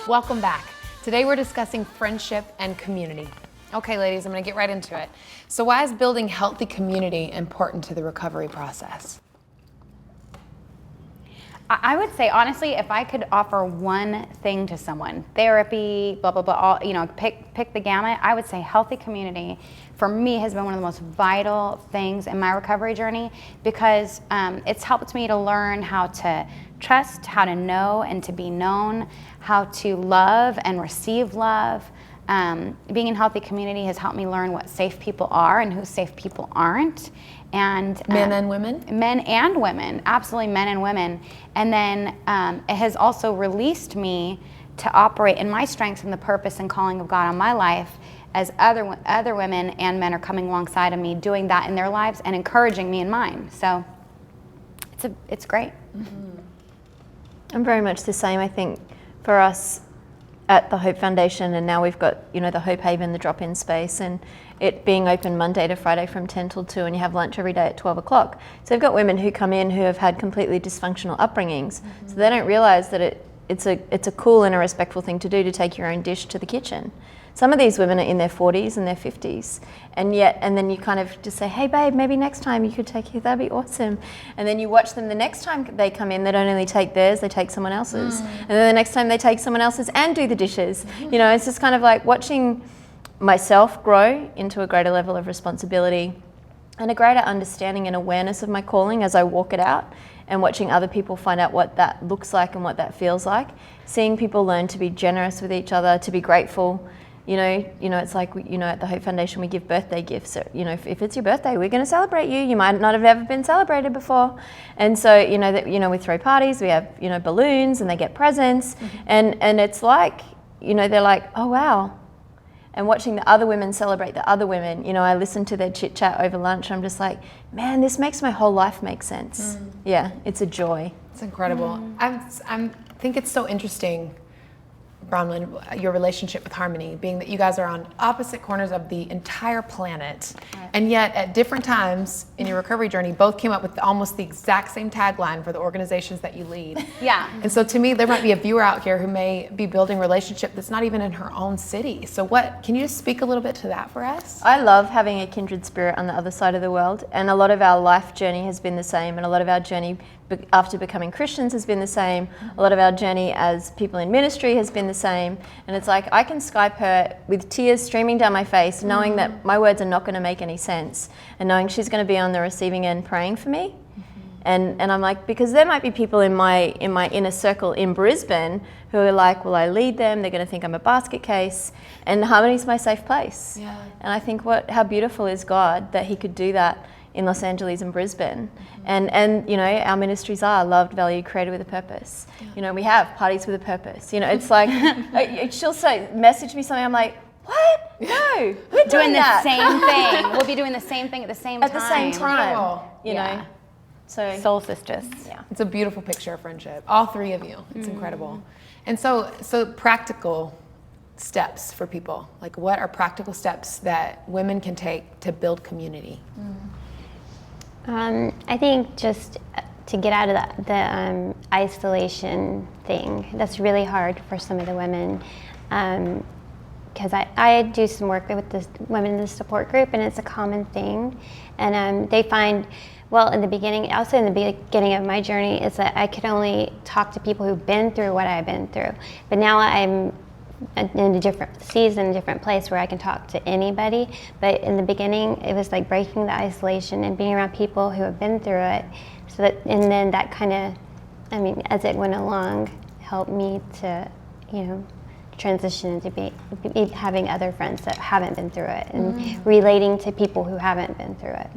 Welcome back. Today we're discussing friendship and community. Okay, ladies, I'm gonna get right into it. So why is building healthy community important to the recovery process? I would say, honestly, if I could offer one thing to someone, therapy, blah, blah, blah, all, pick the gamut, I would say healthy community for me has been one of the most vital things in my recovery journey, because it's helped me to learn how to trust, how to know and to be known, how to love and receive love. Being in healthy community has helped me learn what safe people are and who safe people aren't. And men and women? Men and women, absolutely, men and women. And then it has also released me to operate in my strengths and the purpose and calling of God on my life, as other women and men are coming alongside of me, doing that in their lives and encouraging me in mine. So it's great. Mm-hmm. I'm very much the same. I think for us at the Hope Foundation, and now we've got, the Hope Haven, the drop-in space, and it being open Monday to Friday from 10 till 2, and you have lunch every day at 12 o'clock. So we've got women who come in who have had completely dysfunctional upbringings, so they don't realize that it's a cool and a respectful thing to do, to take your own dish to the kitchen. Some of these women are in their 40s and their 50s, and then you kind of just say, hey babe, maybe next time you could take it, that'd be awesome. And then you watch them the next time they come in, they don't only take theirs, they take someone else's. And then the next time they take someone else's and do the dishes. It's just kind of like watching myself grow into a greater level of responsibility and a greater understanding and awareness of my calling as I walk it out, and watching other people find out what that looks like and what that feels like. Seeing people learn to be generous with each other, to be grateful. It's like, at the Hope Foundation, we give birthday gifts. So, if it's your birthday, we're going to celebrate you. You might not have ever been celebrated before. And so, we throw parties, we have, balloons, and they get presents. And it's like, they're like, oh, wow. And watching the other women celebrate the other women, I listen to their chit chat over lunch. I'm just like, man, this makes my whole life make sense. Yeah, it's a joy. It's incredible. I think it's so interesting, Bronwyn, your relationship with Harmony, being that you guys are on opposite corners of the entire planet, and yet at different times in your recovery journey, both came up with almost the exact same tagline for the organizations that you lead. Yeah. And so to me, there might be a viewer out here who may be building a relationship that's not even in her own city. So can you just speak a little bit to that for us? I love having a kindred spirit on the other side of the world, and a lot of our life journey has been the same, and a lot of our journey after becoming Christians has been the same. A lot of our journey as people in ministry has been the same. And it's like, I can Skype her with tears streaming down my face, knowing that my words are not going to make any sense, and knowing she's going to be on the receiving end praying for me. And I'm like, because there might be people in my inner circle in Brisbane who are like, well, I lead them, they're going to think I'm a basket case, and Harmony's my safe place. Yeah. And I think how beautiful is God that he could do that in Los Angeles and Brisbane. And our ministries are loved, valued, created with a purpose. We have parties with a purpose. It's like, she'll message me something, I'm like, what? No, we're doing the same thing. We'll be doing the same thing at the same time. At the same time, you know. So soul sisters. Yeah. It's a beautiful picture of friendship. All three of you. It's incredible. And so practical steps for people. Like, what are practical steps that women can take to build community? I think just to get out of the isolation thing, that's really hard for some of the women. Because I do some work with the women in the support group, and it's a common thing. And they find, in the beginning, also in the beginning of my journey, is that I could only talk to people who've been through what I've been through. But now I'm in a different season, a different place where I can talk to anybody. But in the beginning, it was like breaking the isolation and being around people who have been through it. And then that kind of, as it went along, helped me to, transition into having other friends that haven't been through it, and relating to people who haven't been through it.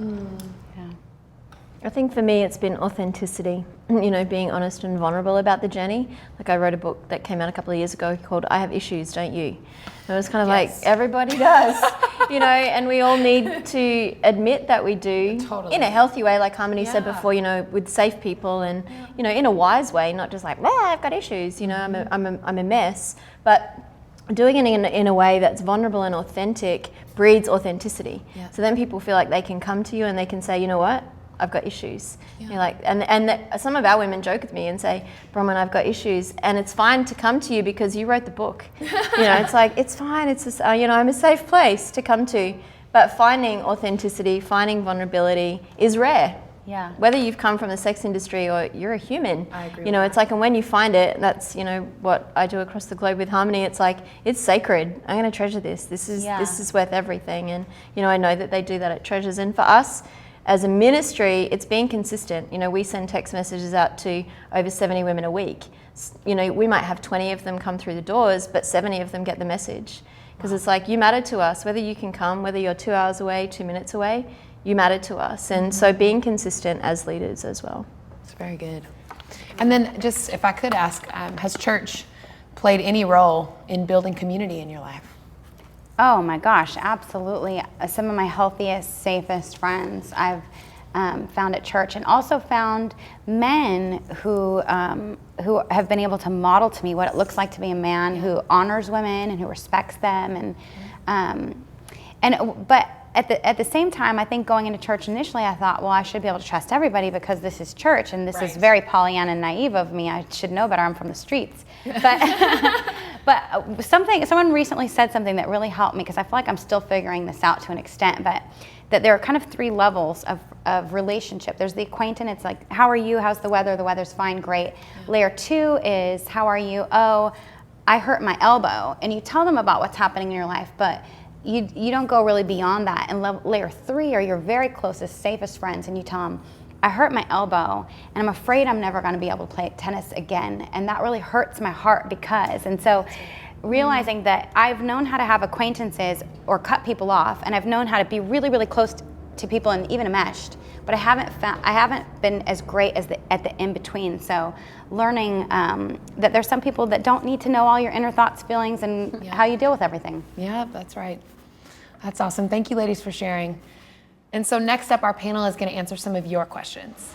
I think for me it's been authenticity, being honest and vulnerable about the journey. Like, I wrote a book that came out a couple of years ago called I Have Issues, Don't You? And it was kind of like, everybody does, and we all need to admit that we do. Totally. In a healthy way, like Harmony said before, with safe people, and in a wise way, not just like, I've got issues, I'm a mess, but doing it in a way that's vulnerable and authentic breeds authenticity. Yeah. So then people feel like they can come to you and they can say, you know what? I've got issues. You're like, some of our women joke with me and say, Bronwyn, I've got issues, and it's fine to come to you because you wrote the book. It's like, it's fine. It's just, I'm a safe place to come to. But finding authenticity, finding vulnerability is rare. Yeah. Whether you've come from the sex industry or you're a human, I agree it's with that. like, and when you find it, that's, what I do across the globe with Harmony. It's like, it's sacred. I'm going to treasure this. This is worth everything. And, I know that they do that at Treasures. And for us as a ministry, it's being consistent. We send text messages out to over 70 women a week. We might have 20 of them come through the doors, but 70 of them get the message. Because it's like, you matter to us, whether you can come, whether you're 2 hours away, 2 minutes away, you matter to us. And so being consistent as leaders as well. It's very good. And then just, if I could ask, has church played any role in building community in your life? Oh my gosh, absolutely. Some of my healthiest, safest friends I've found at church, and also found men who have been able to model to me what it looks like to be a man who honors women and who respects them. But at the same time, I think going into church initially, I thought, well, I should be able to trust everybody because this is church, and this is very Pollyanna and naive of me. I should know better. I'm from the streets. But someone recently said something that really helped me, because I feel like I'm still figuring this out to an extent, but that there are kind of 3 levels of relationship. There's the acquaintance. It's like, how are you? How's the weather? The weather's fine, great. Layer 2 is, how are you? Oh, I hurt my elbow. And you tell them about what's happening in your life, but you don't go really beyond that. And layer 3 are your very closest, safest friends, and you tell them, I hurt my elbow, and I'm afraid I'm never going to be able to play tennis again, and that really hurts my heart because. And so realizing that I've known how to have acquaintances or cut people off, and I've known how to be really, really close to people and even enmeshed, but I haven't been as great as at the in-between. So learning that there's some people that don't need to know all your inner thoughts, feelings, and how you deal with everything. Yeah, that's right. That's awesome. Thank you, ladies, for sharing. And so next up, our panel is going to answer some of your questions.